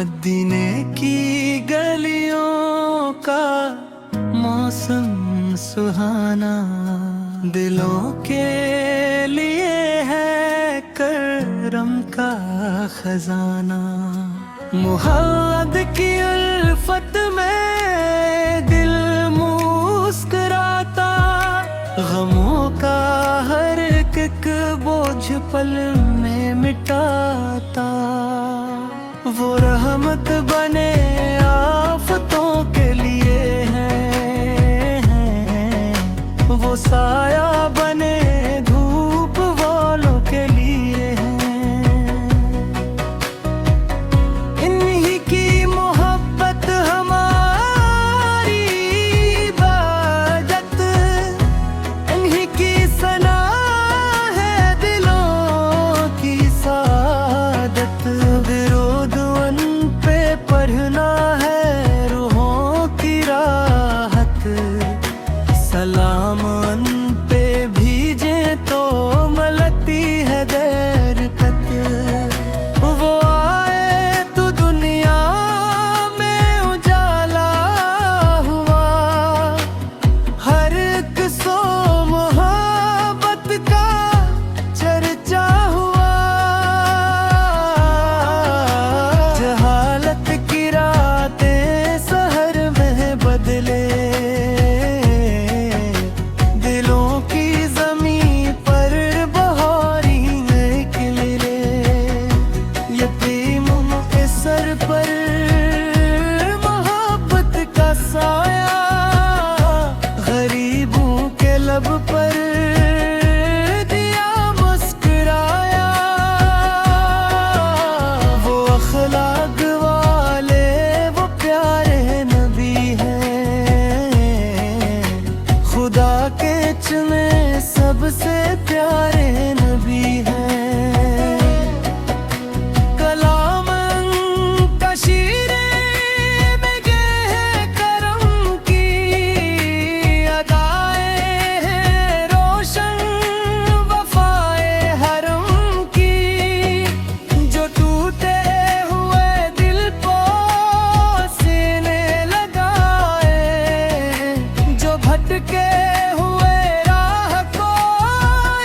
मदीने की गलियों का मौसम सुहाना, दिलों के लिए है करम का खजाना। मुहम्मद की उल्फत में दिल मुस्कुराता, गमों का हर एक बोझ पल में मिटाता। वो रहमत बने आफतों के लिए है, वो साया बने धूप वालों के लिए है। इन्हीं की मोहब्बत हमारी इबादत, इन्हीं की सना है दिलों की सादत। दिरोद उन पे पढ़ना है रूहों की राहत, सलाम उन पे भीजे तो मलती है बरकत। वो आए तो दुनिया में उजाला हुआ, हर एक सो मोहब्बत का चर्चा हुआ। जहालत की रातें सहर में बदले, दिलों की ज़मीं पर बहारी निकले। यतीमों के सर पर मोहब्बत का साया, गरीबों के लब पर दिया मुस्कुराया। वो अखलाक वाले वो प्यारे नबी हैं, खुदा के चुने सबसे प्यारे नबी हैं। कलाम का शीरे में गए हैं करम की अदाएं हैं, रोशन वफाए हरम की। जो टूटे हुए दिल को सीने लगाए, जो भटके हुए राह को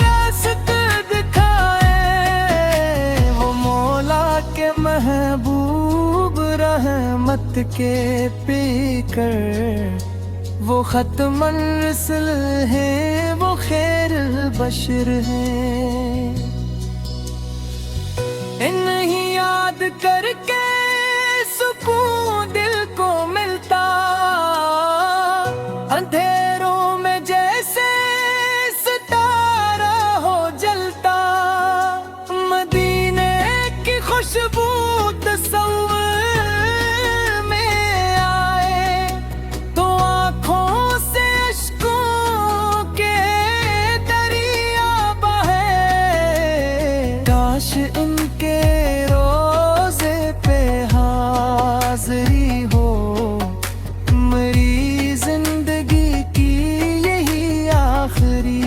रास्ता दिखाए। वो मौला के महबूब रहमत के पीकर, वो खत्मन रसूल है, वो खैर बशर है। इन्हीं याद करके सुकून दिल को मिलता, अंधेरों में जैसे सितारा हो जलता। मदीने की खुशबू तस्वीर में आए तो आँखों से अश्कों के दरिया बहे। काश इनके रोज़े पे हाज़री हो, मेरी जिंदगी की यही आखिरी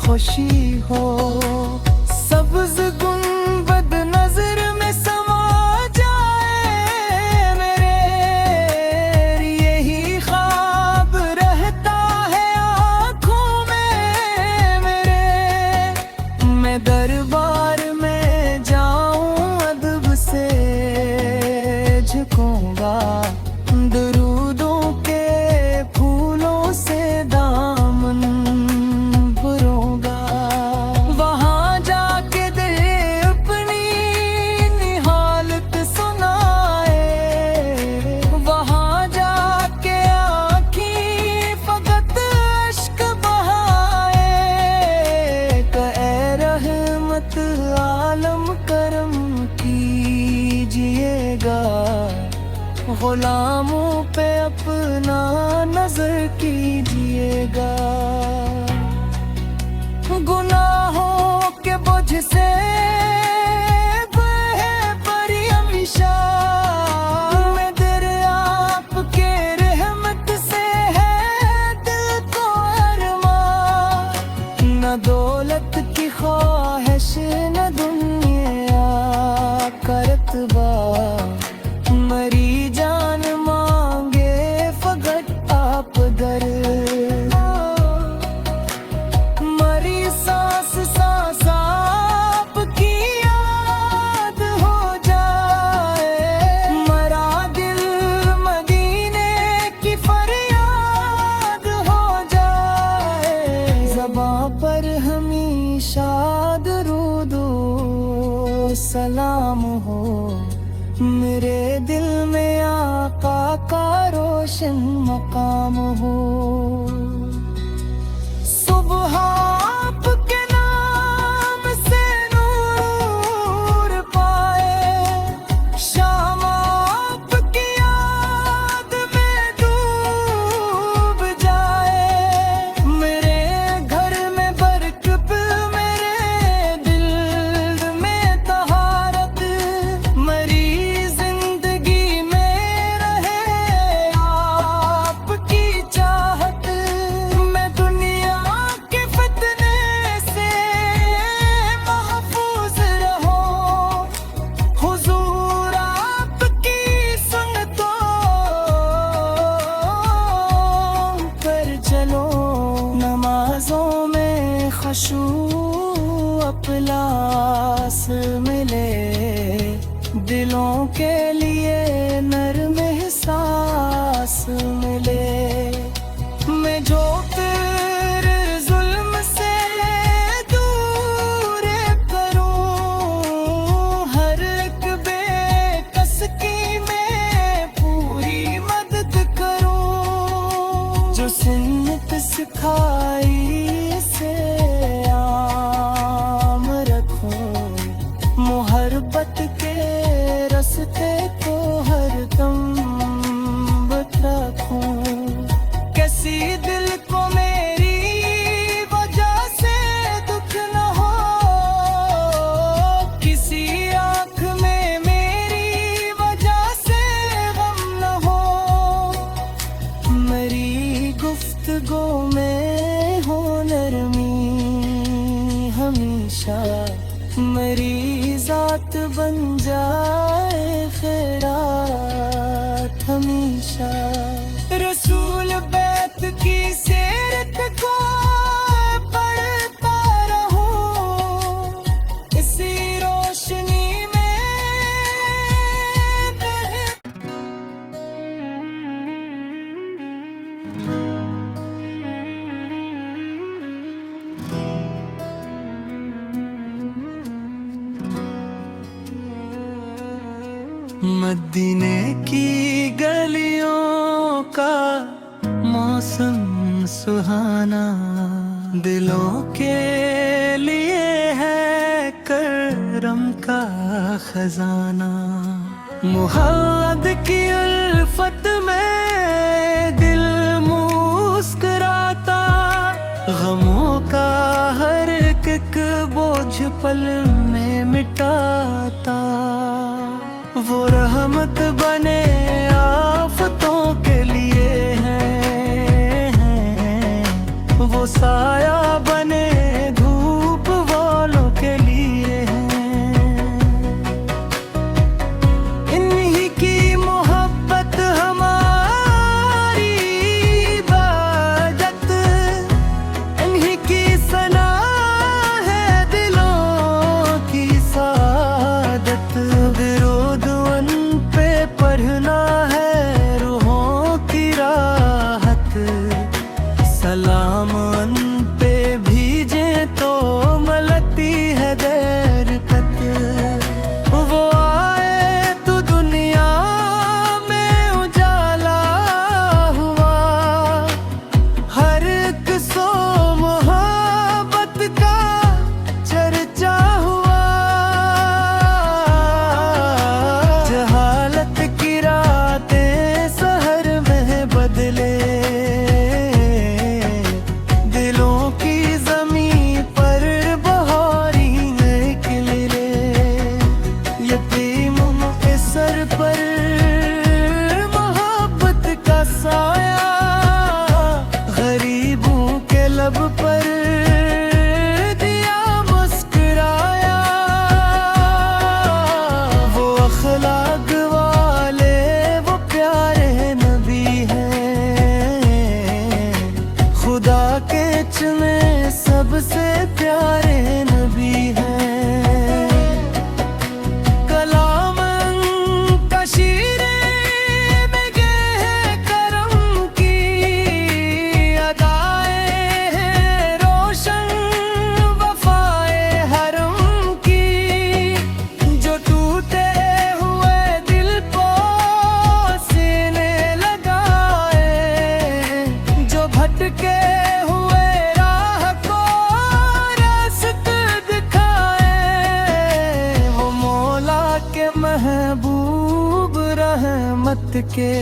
खुशी हो। सब्ज़ गुंबद नजर में समा जाए मेरे, यही ख्वाब रहता है आँखों में मेरे। मैं दरबार में जाऊं अदब से झुकूंगा, दरूदों के फूलों से दामन भरूंगा। वहाँ जाके दिल अपनी निहालत सुनाए, वहाँ जाके आँखी फकत अश्क बहाए। ऐ रहमत आलम करम कीजिएगा, गुलामों पे अपना नजर कीजिएगा। गुनाहों के बोझ से बहे परी हमेशा, मैं दर आपके रहमत से है दिल को अरमान। न दौलत की ख्वाहिश न दुनिया का रतबा, का रोशन मकाम हो। सुबह आपके नाम से नूर पाए, शाम आपकी याद में डूब जाए। मेरे घर में बरकत, मेरे दिल में तहारत, मरी जिंदगी में रहे आपकी चाहत। मैं दुनिया के फितने से महफूज रहूं, हुजूर आपकी सुन्नतों पर चलो। नमाजों में खुशू अपलास मिले, दिलों के लिए नरम एहसास मिले। मैं जो तेरे जुल्म से दूर करूं, हर एक बेकस की मैं पूरी मदद करूं। जो सुन्नत सिखाई से आम रखूं, मोहब्बत के रस्ते को हरदम रखूं। किसी दिल को मेरी वजह से दुख न हो, किसी आँख में मेरी वजह से गम न हो। मेरी गुफ्तगू में हो नरमी हमेशा, मेरी जात बन जाए खैरात हमेशा। रसूल बैत की सीरत को पढ़ता रहूं, इसी रोशनी में मदीने की गलियों का मौसम सुहाना, दिलों के लिए है करम का खजाना। मुहम्मद की उल्फत में दिल मुस्कुराता, गमों का हर एक बोझ पल में मिटाता। वो रहमत बने आफतों के लिए हैं, वो साया बने धूप वालों के लिए हैं। इन्हीं की मोहब्बत हमारी इबादत, इन्हीं की सना है दिलों की सादत। दरूद उन पे पढ़ना के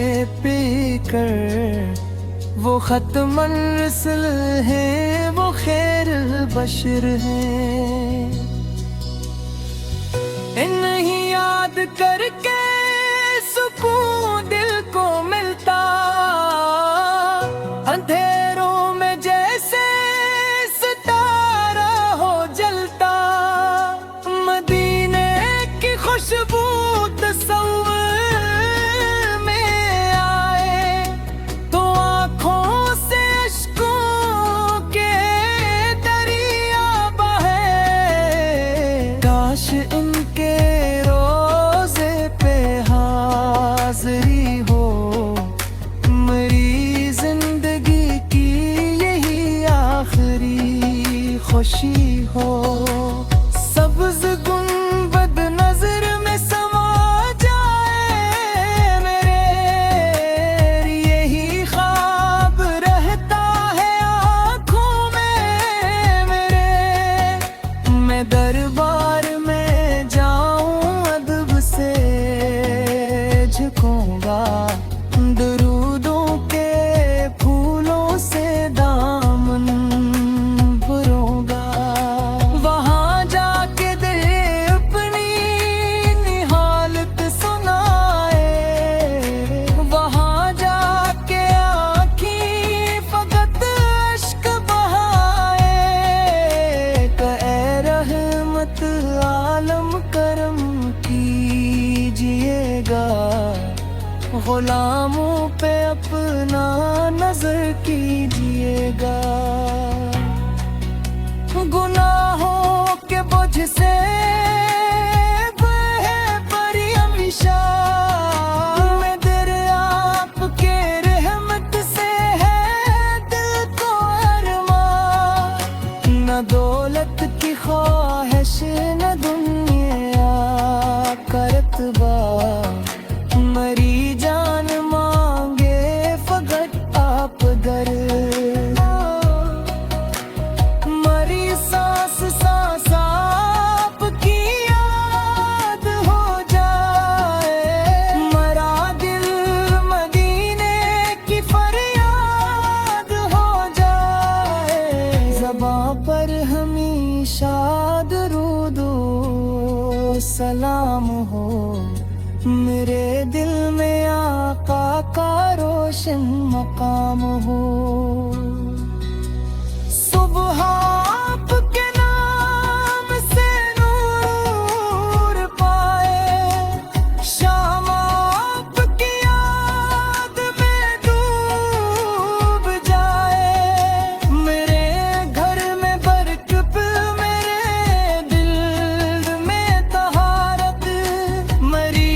पीकर वो खत मंजिल है, वो खैर बशर है। इन्हीं याद करके सुकून दिल को मिलता, अंधेरों में जैसे सितारा हो जलता। मदीने की खुशबू तस्वीर में आए तो आँखों से अश्कों के दरिया बहे। काश इनके रोज़े पे हाज़री हो, मेरी जिंदगी की यही आखिरी खुशी हो। सब्ज़ गुंबद नजर में समा जाए मेरे, यही ख्वाब रहता है आँखों में मेरे। मैं दरबार में जाऊं अदब से झुकूंगा, दरूदों के फूलों से दामन भरूंगा। वहाँ जाके दिल अपनी निहालत सुनाए, वहाँ जाके आँखी फकत अश्क बहाए। ऐ रहमत आलम करम कीजिएगा, गुलामों पे अपना नजर कीजिएगा। गुनाहों के बोझ से बहे परी हमेशा, मैं दर आपके रहमत से है दिल को अरमान। न दौलत की ख्वाहिश न दुनिया का रतबा, मरी जान मांगे फकत आप दर। मरी सांस सांस आपकी याद हो जाए, मरा दिल मदीने की फरियाद हो जाए। ज़बां पर हमेशा दरूदो सलाम हो, मेरे दिल में आका का रोशन मकाम हो। सुबह आपके नाम से नूर पाए, शाम आपकी याद में डूब जाए। मेरे घर में बरकत, मेरे दिल में तहारत, मरी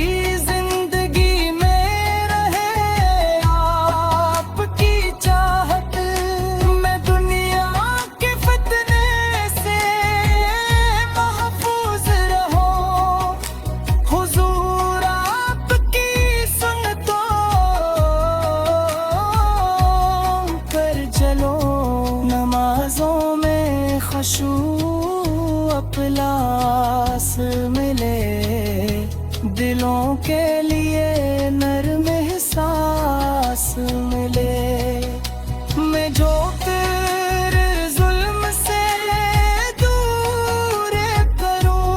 जिंदगी में रहे आपकी चाहत। मैं दुनिया के फितने से महफूज रहूं, हुजूर आपकी सुन्नतों पर चलो। नमाजों में खुशू अखलास मिले, दिलों के लिए नर्म एहसास मिले। मैं जो तेरे जुल्म से दूर करूं,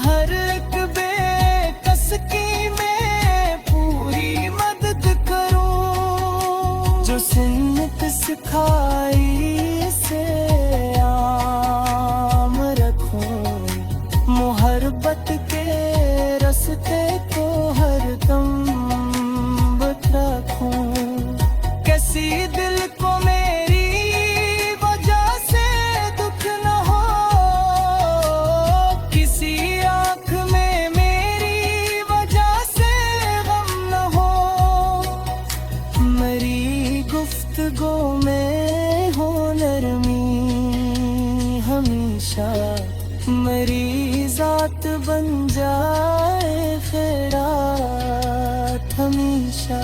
हर एक बेकस की मैं पूरी मदद करूं। जो सुन्नत सिखाई से आम रखूं, मोहब्बत के रस्ते को हरदम रखूं। किसी दिल को मेरी वजह से दुख न हो, किसी आँख में मेरी वजह से गम न हो। मेरी गुफ्तगू में हो नरमी हमेशा, मेरी जात बन जाए खैरात हमेशा।